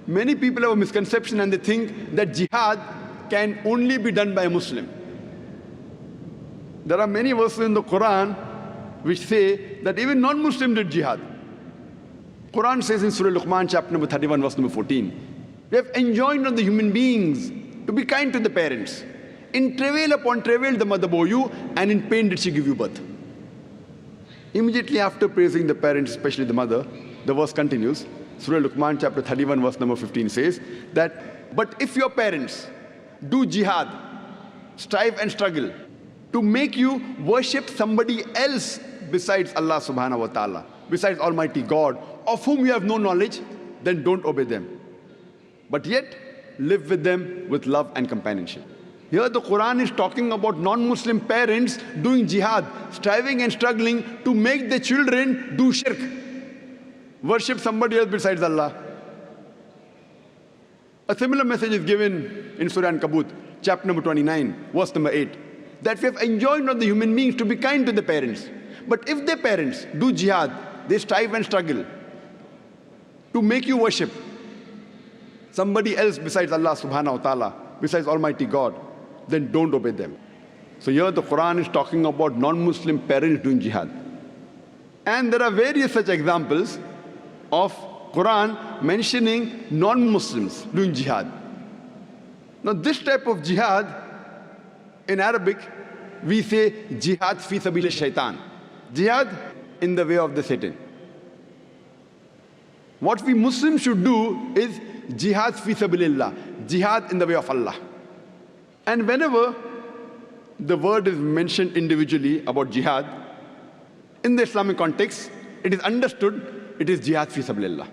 Many people have a misconception and they think that jihad can only be done by a Muslim. There are many verses in the Qur'an which say that even non-Muslims did jihad. Qur'an says in Surah Luqman, chapter number 31, verse number 14, we have enjoined on the human beings to be kind to the parents. In travail upon travail the mother bore you, and in pain did she give you birth. Immediately after praising the parents, especially the mother, the verse continues. Surah Luqman, chapter 31, verse number 15 says that, but if your parents do jihad, strive and struggle to make you worship somebody else besides Allah subhanahu wa ta'ala, besides Almighty God, of whom you have no knowledge, then don't obey them. But yet, live with them with love and companionship. Here the Quran is talking about non-Muslim parents doing jihad, striving and struggling to make their children do shirk, worship somebody else besides Allah. A similar message is given in Surah Ankabut, chapter number 29, verse number 8, that we have enjoined on the human beings to be kind to the parents. But if their parents do jihad, they strive and struggle to make you worship somebody else besides Allah subhanahu wa ta'ala, besides Almighty God, then don't obey them. So here the Quran is talking about non-Muslim parents doing jihad. And there are various such examples of Quran mentioning non-Muslims doing jihad. Now this type of jihad, in Arabic, we say jihad fi sabil shaitan. Jihad in the way of the Satan. What we Muslims should do is jihad fi sabilillah, jihad in the way of Allah. And whenever the word is mentioned individually about jihad, in the Islamic context, it is understood it is jihad fi sabilillah.